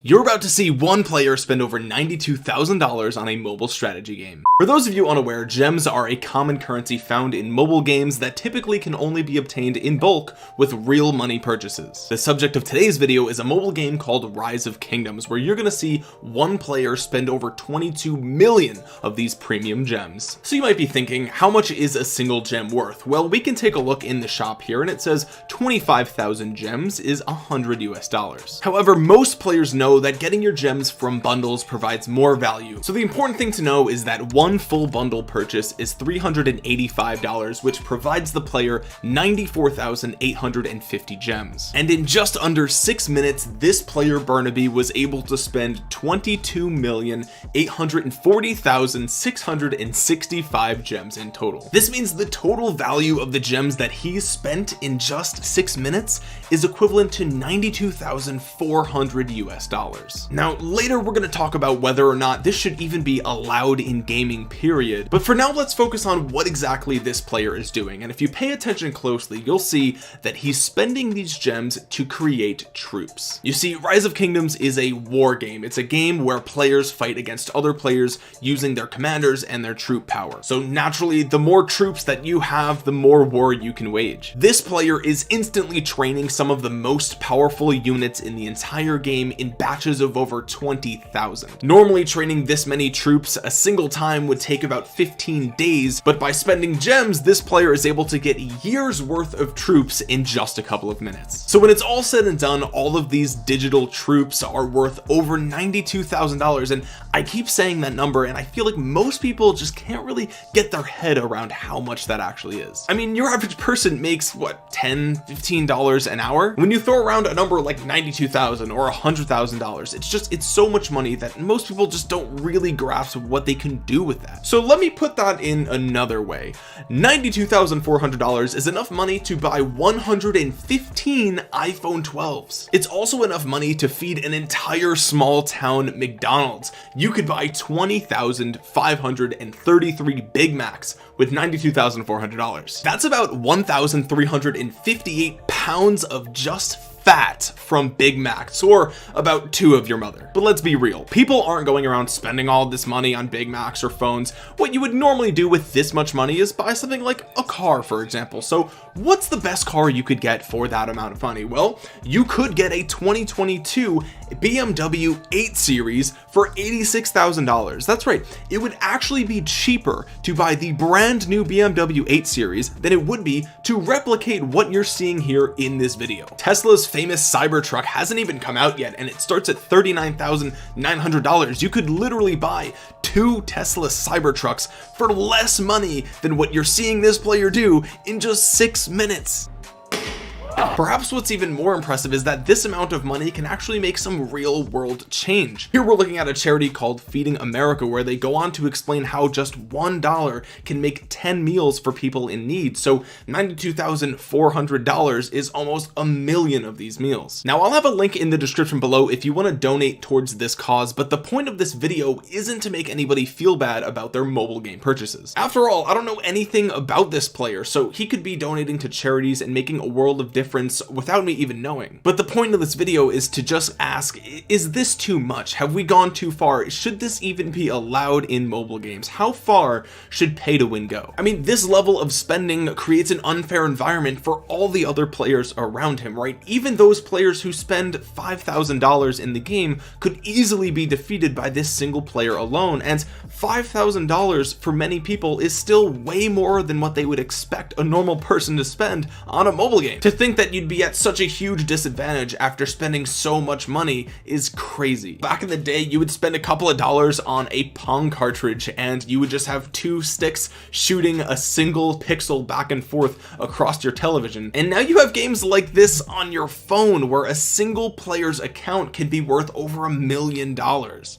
You're about to see one player spend over $92,000 on a mobile strategy game. For those of you unaware, gems are a common currency found in mobile games that typically can only be obtained in bulk with real money purchases. The subject of today's video is a mobile game called Rise of Kingdoms, where you're gonna see one player spend over 22 million of these premium gems. So you might be thinking, how much is a single gem worth? Well, we can take a look in the shop here and it says 25,000 gems is $100 US. However, most players know that getting your gems from bundles provides more value. So the important thing to know is that one full bundle purchase is $385, which provides the player 94,850 gems. And in just under 6 minutes, this player Burnaby was able to spend 22,840,665 gems in total. This means the total value of the gems that he spent in just 6 minutes is equivalent to $92,400 US. Now later we're going to talk about whether or not this should even be allowed in gaming, period, but for now let's focus on what exactly this player is doing. And if you pay attention closely, you'll see that he's spending these gems to create troops. You see, Rise of Kingdoms is a war game. It's a game where players fight against other players using their commanders and their troop power. So naturally, the more troops that you have, the more war you can wage. This player is instantly training some of the most powerful units in the entire game in batches of over 20,000. Normally training this many troops a single time would take about 15 days, but by spending gems, this player is able to get years worth of troops in just a couple of minutes. So when it's all said and done, all of these digital troops are worth over $92,000. And I keep saying that number, and I feel like most people just can't really get their head around how much that actually is. I mean, your average person makes what, $10, $15 an hour? When you throw around a number like 92,000 or $100,000, it's so much money that most people just don't really grasp what they can do with that. So let me put that in another way. $92,400 is enough money to buy 115 iPhone 12s. It's also enough money to feed an entire small town McDonald's. You could buy 20,533 Big Macs with $92,400. That's about 1,358 pounds of just fat from Big Macs, or about 2 of your mother. But let's be real, people aren't going around spending all this money on Big Macs or phones. What you would normally do with this much money is buy something like a car, for example. So what's the best car you could get for that amount of money? Well, you could get a 2022 BMW 8 Series for $86,000. That's right, it would actually be cheaper to buy the brand new BMW 8 Series than it would be to replicate what you're seeing here in this video. Tesla's famous Cybertruck hasn't even come out yet, and it starts at $39,900. You could literally buy 2 Tesla Cybertrucks for less money than what you're seeing this player do in just 6 minutes. Perhaps what's even more impressive is that this amount of money can actually make some real world change. Here we're looking at a charity called Feeding America, where they go on to explain how just $1 can make 10 meals for people in need. So $92,400 is almost a million of these meals. Now I'll have a link in the description below if you want to donate towards this cause, but the point of this video isn't to make anybody feel bad about their mobile game purchases. After all, I don't know anything about this player, so he could be donating to charities and making a world of difference without me even knowing. But the point of this video is to just ask, is this too much? Have we gone too far? Should this even be allowed in mobile games? How far should pay to win go? I mean, this level of spending creates an unfair environment for all the other players around him, right? Even those players who spend $5,000 in the game could easily be defeated by this single player alone, and $5,000 for many people is still way more than what they would expect a normal person to spend on a mobile game. To think that you'd be at such a huge disadvantage after spending so much money is crazy. Back in the day, you would spend a couple of dollars on a Pong cartridge and you would just have 2 sticks shooting a single pixel back and forth across your television. And now you have games like this on your phone where a single player's account can be worth over $1 million.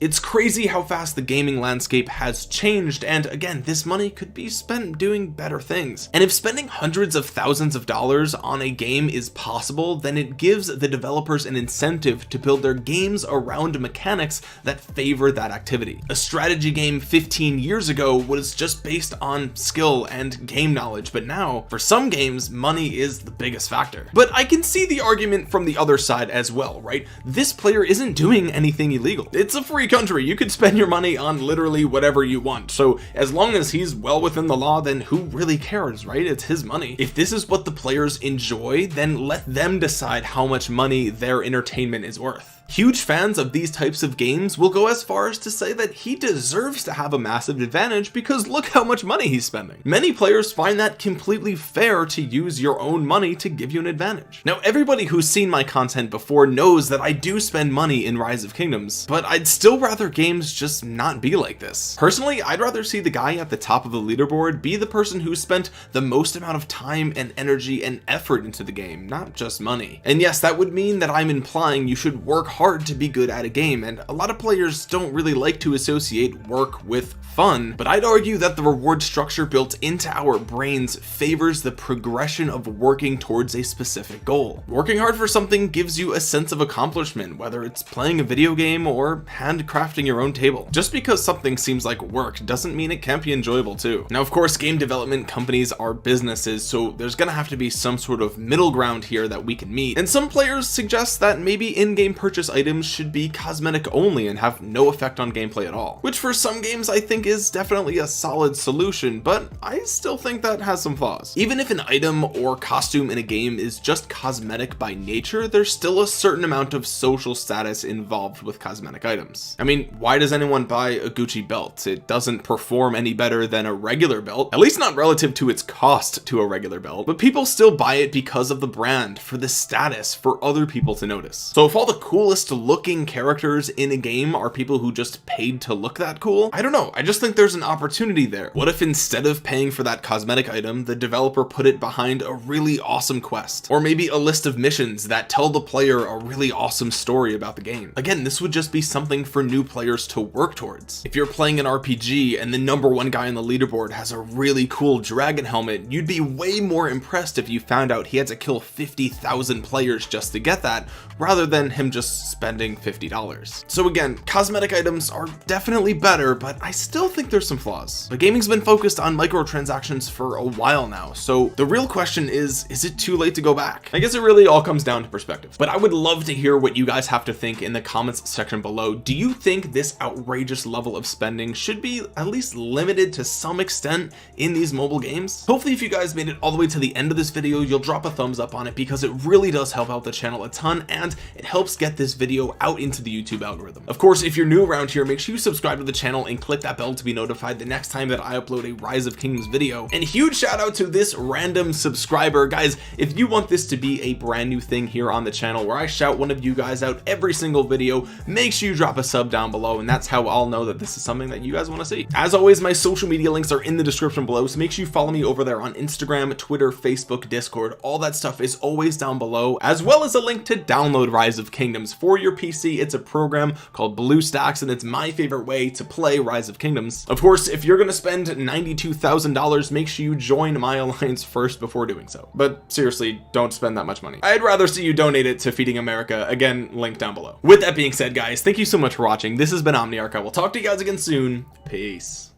It's crazy how fast the gaming landscape has changed, and again, this money could be spent doing better things. And if spending hundreds of thousands of dollars on a game game is possible, then it gives the developers an incentive to build their games around mechanics that favor that activity. A strategy game 15 years ago was just based on skill and game knowledge, but now for some games money is the biggest factor. But I can see the argument from the other side as well, right? This player isn't doing anything illegal. It's a free country. You could spend your money on literally whatever you want. So as long as he's well within the law, then who really cares, right? It's his money. If this is what the players enjoy, then let them decide how much money their entertainment is worth. Huge fans of these types of games will go as far as to say that he deserves to have a massive advantage because look how much money he's spending. Many players find that completely fair to use your own money to give you an advantage. Now, everybody who's seen my content before knows that I do spend money in Rise of Kingdoms, but I'd still rather games just not be like this. Personally, I'd rather see the guy at the top of the leaderboard be the person who spent the most amount of time and energy and effort into the game, not just money. And yes, that would mean that I'm implying you should work hard to be good at a game, and a lot of players don't really like to associate work with fun, but I'd argue that the reward structure built into our brains favors the progression of working towards a specific goal. Working hard for something gives you a sense of accomplishment, whether it's playing a video game or handcrafting your own table. Just because something seems like work doesn't mean it can't be enjoyable too. Now, of course, game development companies are businesses, so there's gonna have to be some sort of middle ground here that we can meet, and some players suggest that maybe in-game purchase items should be cosmetic only and have no effect on gameplay at all, which for some games I think is definitely a solid solution, but I still think that has some flaws. Even if an item or costume in a game is just cosmetic by nature, there's still a certain amount of social status involved with cosmetic items. I mean, why does anyone buy a Gucci belt? It doesn't perform any better than a regular belt, at least not relative to its cost to a regular belt, but people still buy it because of the brand, for the status, for other people to notice. So if all the coolest looking characters in a game are people who just paid to look that cool, I don't know, I just think there's an opportunity there. What if instead of paying for that cosmetic item, the developer put it behind a really awesome quest, or maybe a list of missions that tell the player a really awesome story about the game? Again, this would just be something for new players to work towards. If you're playing an RPG and the #1 guy on the leaderboard has a really cool dragon helmet, you'd be way more impressed if you found out he had to kill 50,000 players just to get that, rather than him just spending $50. So again, cosmetic items are definitely better, but I still think there's some flaws. But gaming's been focused on microtransactions for a while now, so the real question is it too late to go back? I guess it really all comes down to perspective, but I would love to hear what you guys have to think in the comments section below. Do you think this outrageous level of spending should be at least limited to some extent in these mobile games? Hopefully if you guys made it all the way to the end of this video, you'll drop a thumbs up on it because it really does help out the channel a ton, and it helps get this video out into the YouTube algorithm. Of course, if you're new around here, make sure you subscribe to the channel and click that bell to be notified the next time that I upload a Rise of Kingdoms video. And huge shout out to this random subscriber. Guys, if you want this to be a brand new thing here on the channel where I shout one of you guys out every single video, make sure you drop a sub down below, and that's how I'll know that this is something that you guys want to see. As always, my social media links are in the description below, so make sure you follow me over there on Instagram, Twitter, Facebook, Discord. All that stuff is always down below, as well as a link to download Rise of Kingdoms for your PC. It's a program called BlueStacks, and it's my favorite way to play Rise of Kingdoms. Of course, if you're gonna spend $92,000, make sure you join my alliance first before doing so. But seriously, don't spend that much money. I'd rather see you donate it to Feeding America. Again, link down below. With that being said, guys, thank you so much for watching. This has been Omniarch. I will talk to you guys again soon. Peace.